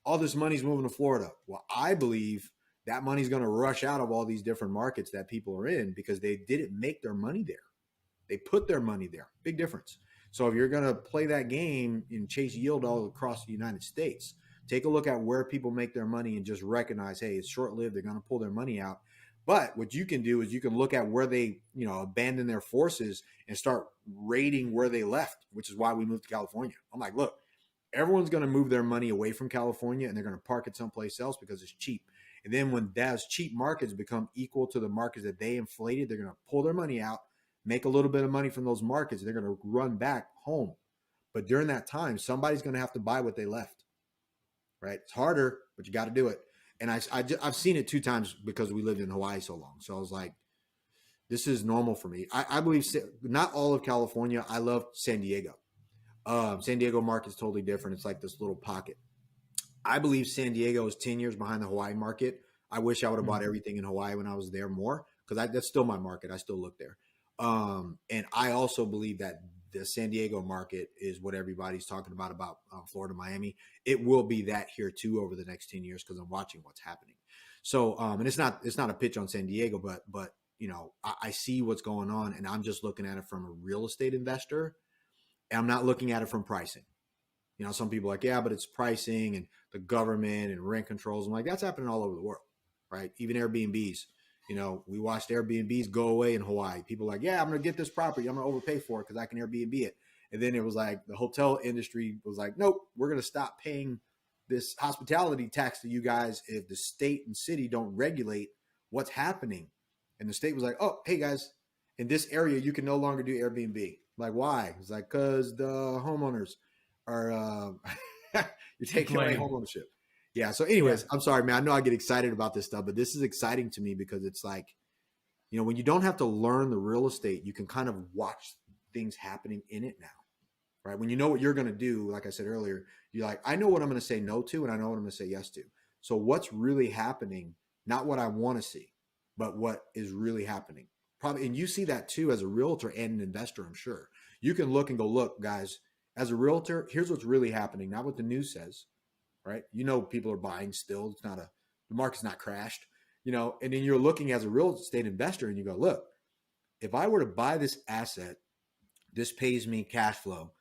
all this money's moving to Florida. Well, I believe that money's going to rush out of all these different markets that people are in because they didn't make their money there. They put their money there. Big difference. So if you're going to play that game and chase yield all across the United States, take a look at where people make their money and just recognize, hey, it's short-lived. They're going to pull their money out. But what you can do is you can look at where they, abandon their forces and start rating where they left, which is why we moved to California. I'm like, look, everyone's going to move their money away from California and they're going to park it someplace else because it's cheap. And then when those cheap markets become equal to the markets that they inflated, they're going to pull their money out, make a little bit of money from those markets. They're going to run back home. But during that time, somebody's going to have to buy what they left, right? It's harder, but you got to do it. And I've seen it 2 times because we lived in Hawaii so long. So I was like, this is normal for me. I believe not all of California. I love San Diego. San Diego market is totally different. It's like this little pocket. I believe San Diego is 10 years behind the Hawaii market. I wish I would have bought everything in Hawaii when I was there more, because that's still my market. I still look there. And I also believe that the San Diego market is what everybody's talking about Florida, Miami. It will be that here too over the next 10 years because I'm watching what's happening. So, and it's not a pitch on San Diego, but I see what's going on, and I'm just looking at it from a real estate investor, and I'm not looking at it from pricing. Some people are like, yeah, but it's pricing and the government and rent controls. I'm like, that's happening all over the world, right? Even Airbnbs. We watched Airbnbs go away in Hawaii. People are like, yeah, I'm going to get this property. I'm going to overpay for it because I can Airbnb it. And then it was like the hotel industry was like, nope, we're going to stop paying this hospitality tax to you guys if the state and city don't regulate what's happening. And the state was like, oh, hey, guys, in this area, you can no longer do Airbnb. Like, why? It's like, because the homeowners are you're taking away home ownership. Yeah. So anyways, I'm sorry, man. I know I get excited about this stuff, but this is exciting to me because it's like, when you don't have to learn the real estate, you can kind of watch things happening in it now, right? When you know what you're going to do, like I said earlier, you're like, I know what I'm going to say no to, and I know what I'm going to say yes to. So what's really happening, not what I want to see, but what is really happening. Probably, and you see that too as a realtor and an investor, I'm sure. You can look and go, look, guys, as a realtor, here's what's really happening, not what the news says, right? People are buying still. The market's not crashed, and then you're looking as a real estate investor and you go, look, if I were to buy this asset, this pays me cash flow,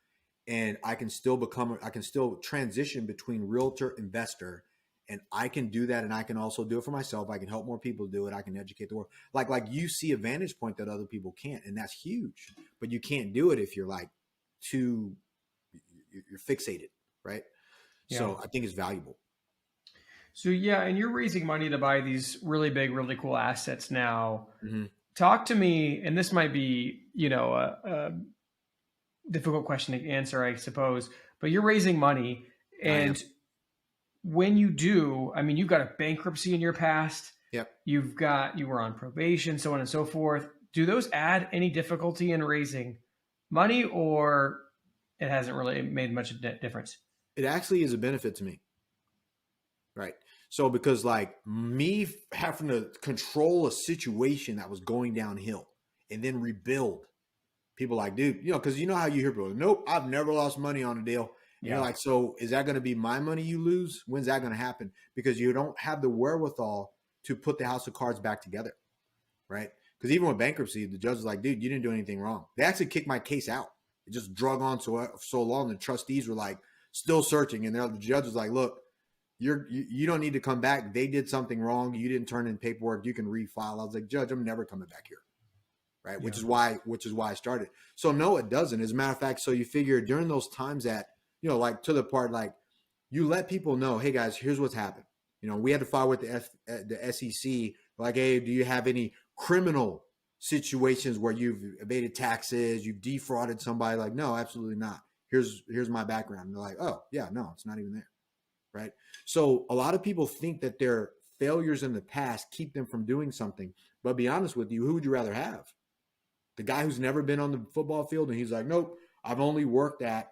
and I can still transition between realtor investor, and I can do that. And I can also do it for myself. I can help more people do it. I can educate the world. Like you see a vantage point that other people can't. And that's huge, but you can't do it if you're like you're fixated, right? Yeah. So I think it's valuable. So yeah, and you're raising money to buy these really big, really cool assets now. Mm-hmm. Talk to me, and this might be, a difficult question to answer, I suppose, but you're raising money, and when you do, I mean, you've got a bankruptcy in your past. Yep. You were on probation, so on and so forth. Do those add any difficulty in raising money, or it hasn't really made much of a difference? It actually is a benefit to me. Right. So because like me having to control a situation that was going downhill and then rebuild, people like, dude, because how you hear people, nope, I've never lost money on a deal. And you're like, so is that going to be my money you lose? When's that going to happen? Because you don't have the wherewithal to put the house of cards back together. Right. Because even with bankruptcy, the judge was like, dude, you didn't do anything wrong. They actually kicked my case out. It just drug on so long. The trustees were like still searching. And the judge was like, look, you don't need to come back. They did something wrong. You didn't turn in paperwork. You can refile. I was like, Judge, I'm never coming back here. Right. Yeah. Which is why I started. So no, it doesn't. As a matter of fact, so you figure during those times that, like to the part, like you let people know, hey guys, here's what's happened. We had to file with the SEC. Like, hey, do you have any criminal situations where you've evaded taxes, you've defrauded somebody? Like, no, absolutely not. Here's my background. And they're like, oh yeah, no, it's not even there. Right. So a lot of people think that their failures in the past keep them from doing something. But be honest with you, who would you rather have? The guy who's never been on the football field and he's like, nope, I've only worked at,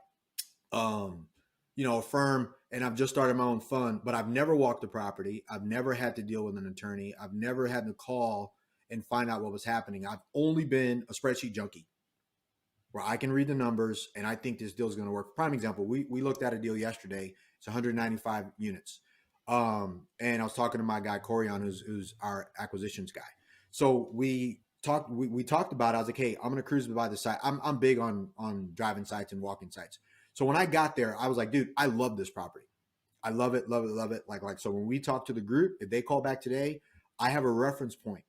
a firm and I've just started my own fund, but I've never walked the property. I've never had to deal with an attorney. I've never had to call and find out what was happening. I've only been a spreadsheet junkie where I can read the numbers and I think this deal is going to work. Prime example, we looked at a deal yesterday. It's 195 units. And I was talking to my guy, Corian, who's our acquisitions guy. So we talked about it. I was like, hey, I'm going to cruise by the site. I'm big on driving sites and walking sites. So when I got there, I was like, dude, I love this property. I love it, love it, love it. Like, so when we talk to the group, if they call back today, I have a reference point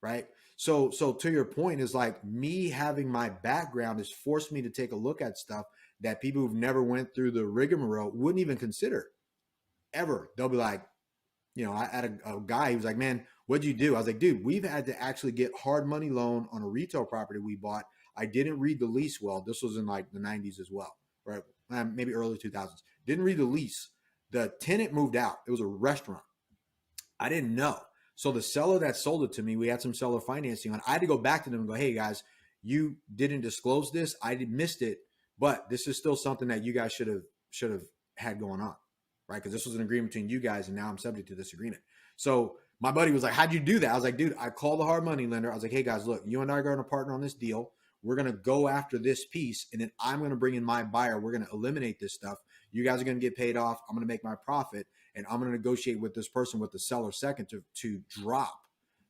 right? So to your point is like me having my background has forced me to take a look at stuff that people who've never went through the rigmarole wouldn't even consider ever. They'll be like, I had a guy, he was like, man, what'd you do? I was like, dude, we've had to actually get hard money loan on a retail property we bought. I didn't read the lease well. This was in like the 90s as well, right? Maybe early 2000s. Didn't read the lease. The tenant moved out. It was a restaurant. I didn't know. So the seller that sold it to me, we had some seller financing on. I had to go back to them and go, hey guys, you didn't disclose this. I missed it, but this is still something that you guys should have had going on, right? Because this was an agreement between you guys, and now I'm subject to this agreement. So my buddy was like, how'd you do that? I was like, dude, I called the hard money lender. I was like, hey guys, look, you and I are going to partner on this deal. We're going to go after this piece, and then I'm going to bring in my buyer. We're going to eliminate this stuff. You guys are going to get paid off. I'm going to make my profit, and I'm going to negotiate with this person, with the seller second, to drop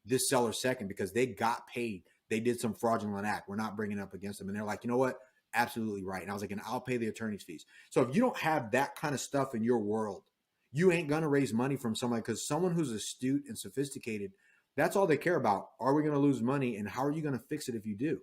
this seller second because they got paid. They did some fraudulent act. We're not bringing it up against them. And they're like, you know what? Absolutely right. And I was like, and I'll pay the attorney's fees. So if you don't have that kind of stuff in your world, you ain't going to raise money from somebody, because someone who's astute and sophisticated, that's all they care about. Are we going to lose money, and how are you going to fix it if you do?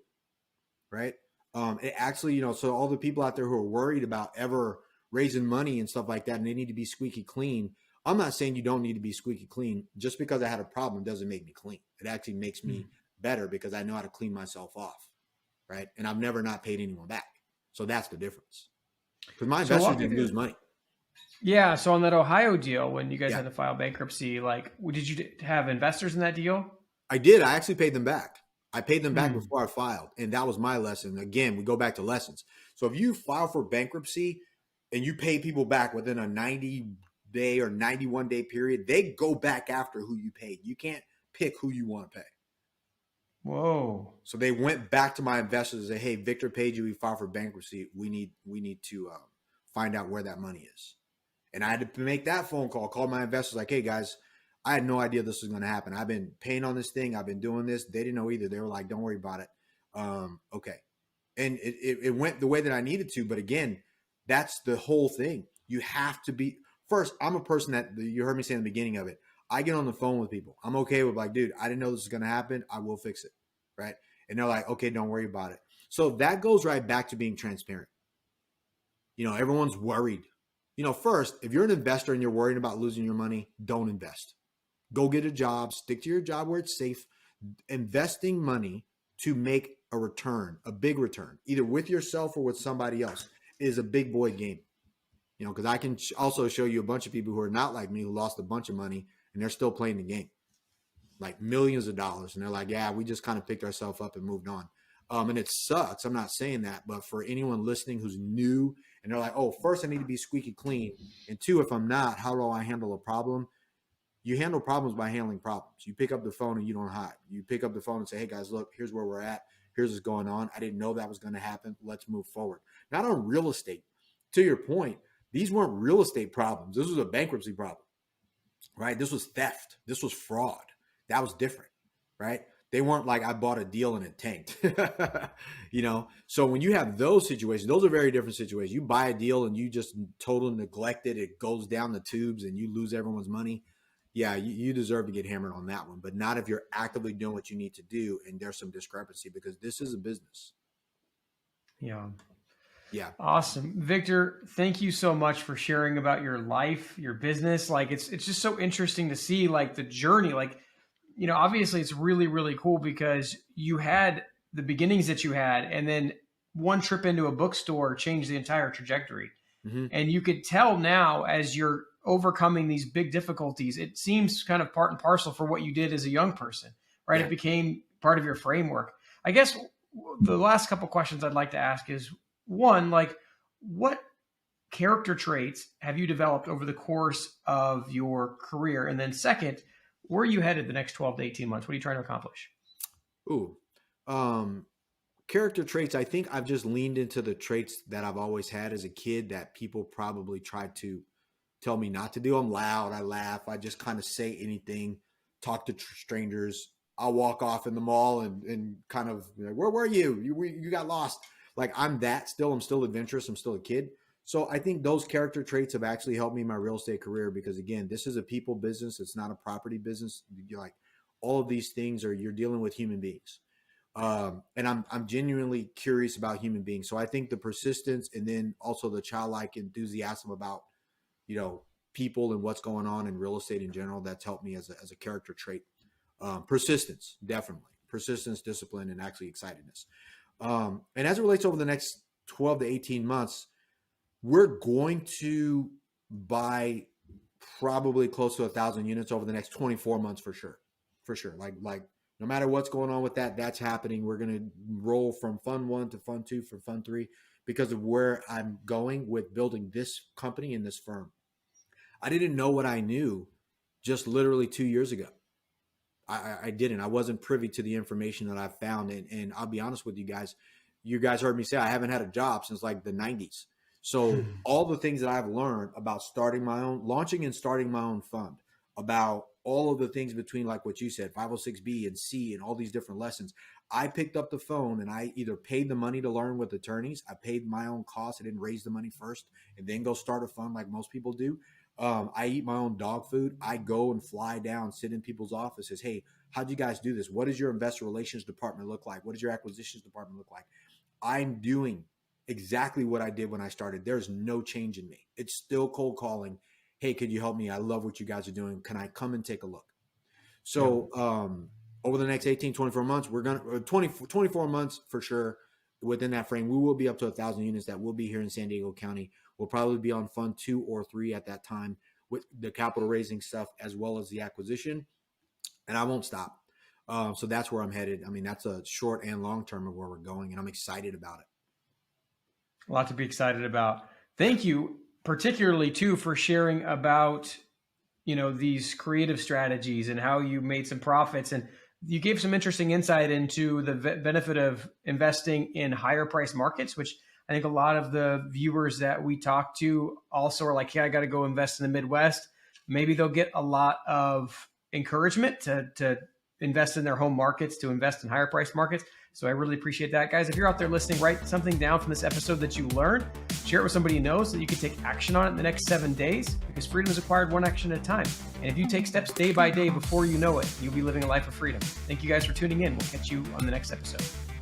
Right. It actually, so all the people out there who are worried about ever raising money and stuff like that, and they need to be squeaky clean. I'm not saying you don't need to be squeaky clean. Just because I had a problem doesn't make me clean. It actually makes me better because I know how to clean myself off. Right. And I've never not paid anyone back. So that's the difference. Because my investors didn't lose money. Yeah. So on that Ohio deal, when you guys had to file bankruptcy, like, did you have investors in that deal? I did. I actually paid them back. I paid them back before I filed. And that was my lesson. Again, we go back to lessons. So if you file for bankruptcy and you pay people back within a 90-day or 91-day period, they go back after who you paid. You can't pick who you want to pay. Whoa. So they went back to my investors and said, hey, Victor paid you. We filed for bankruptcy. We need to find out where that money is. And I had to make that phone call, call my investors like, hey, guys, I had no idea this was going to happen. I've been paying on this thing. I've been doing this. They didn't know either. They were like, don't worry about it. Okay. And it went the way that I needed to. But again, that's the whole thing. You have to be first. I'm a person that you heard me say in the beginning of it. I get on the phone with people. I'm okay with like, dude, I didn't know this was going to happen. I will fix it. Right. And they're like, okay, don't worry about it. So that goes right back to being transparent. Everyone's worried. First, if you're an investor and you're worried about losing your money, don't invest. Go get a job, stick to your job where it's safe. Investing money to make a return, a big return, either with yourself or with somebody else, is a big boy game. Because I can also show you a bunch of people who are not like me, who lost a bunch of money and they're still playing the game, like millions of dollars. And they're like, yeah, we just kind of picked ourselves up and moved on. And it sucks. I'm not saying that, but for anyone listening who's new and they're like, oh, first I need to be squeaky clean. And two, if I'm not, how do I handle a problem? You handle problems by handling problems. You pick up the phone and you don't hide. You pick up the phone and say, hey guys, look, here's where we're at. Here's what's going on. I didn't know that was going to happen. Let's move forward. Not on real estate. To your point, these weren't real estate problems. This was a bankruptcy problem, right? This was theft. This was fraud. That was different, right? They weren't like I bought a deal and it tanked, So when you have those situations, those are very different situations. You buy a deal and you just totally neglect it. It goes down the tubes and you lose everyone's money. Yeah, you deserve to get hammered on that one, but not if you're actively doing what you need to do and there's some discrepancy, because this is a business. Yeah. Yeah. Awesome. Victor, thank you so much for sharing about your life, your business. Like it's just so interesting to see like the journey. Like, obviously it's really, really cool because you had the beginnings that you had, and then one trip into a bookstore changed the entire trajectory. Mm-hmm. And you could tell now as you're overcoming these big difficulties, it seems kind of part and parcel for what you did as a young person, right? Yeah. It became part of your framework. I guess the last couple questions I'd like to ask is, one, like, what character traits have you developed over the course of your career? And then second, where are you headed the next 12 to 18 months? What are you trying to accomplish? Character traits. I think I've just leaned into the traits that I've always had as a kid that people probably tried to tell me not to do. I'm loud. I laugh. I just kind of say anything, talk to strangers. I'll walk off in the mall and kind of like, where were you? You got lost. Like I'm that still. I'm still adventurous. I'm still a kid. So I think those character traits have actually helped me in my real estate career because, again, this is a people business. It's not a property business. You're like all of these things are, you're dealing with human beings. And I'm genuinely curious about human beings. So I think the persistence, and then also the childlike enthusiasm about, you know, people and what's going on in real estate in general, that's helped me as a character trait. Persistence, definitely. Persistence, discipline, and actually excitedness. And as it relates over the next 12 to 18 months, we're going to buy probably close to 1,000 units over the next 24 months for sure. For sure. Like no matter what's going on with that, that's happening. We're going to roll from fund 1 to fund 2 for fund 3 because of where I'm going with building this company and this firm. I didn't know what I knew just literally 2 years ago. I didn't. I wasn't privy to the information that I found. And I'll be honest with you guys. You guys heard me say I haven't had a job since like the 90s. So all the things that I've learned about launching and starting my own fund, about all of the things between, like what you said, 506B and C and all these different lessons, I picked up the phone and I either paid the money to learn with attorneys. I paid my own costs. I didn't raise the money first and then go start a fund like most people do. I eat my own dog food. I go and fly down, sit in people's offices. Hey, how do you guys do this? What does your investor relations department look like? What does your acquisitions department look like? I'm doing exactly what I did when I started. There's no change in me. It's still cold calling. Hey, could you help me? I love what you guys are doing. Can I come and take a look? So over the next 18, 24 months, we're going to 24 months for sure. Within that frame, we will be up to 1,000 units that will be here in San Diego County. We'll probably be on fund 2 or 3 at that time with the capital raising stuff as well as the acquisition. And I won't stop. So that's where I'm headed. I mean, that's a short and long term of where we're going, and I'm excited about it. A lot to be excited about. Thank you, particularly too, for sharing about, you know, these creative strategies and how you made some profits. And you gave some interesting insight into the benefit of investing in higher price markets, which I think a lot of the viewers that we talk to also are like, hey, I got to go invest in the Midwest. Maybe they'll get a lot of encouragement to invest in their home markets, to invest in higher price markets. So I really appreciate that. Guys, if you're out there listening, write something down from this episode that you learned, share it with somebody you know so that you can take action on it in the next 7 days, because freedom is acquired one action at a time. And if you take steps day by day before you know it, you'll be living a life of freedom. Thank you guys for tuning in. We'll catch you on the next episode.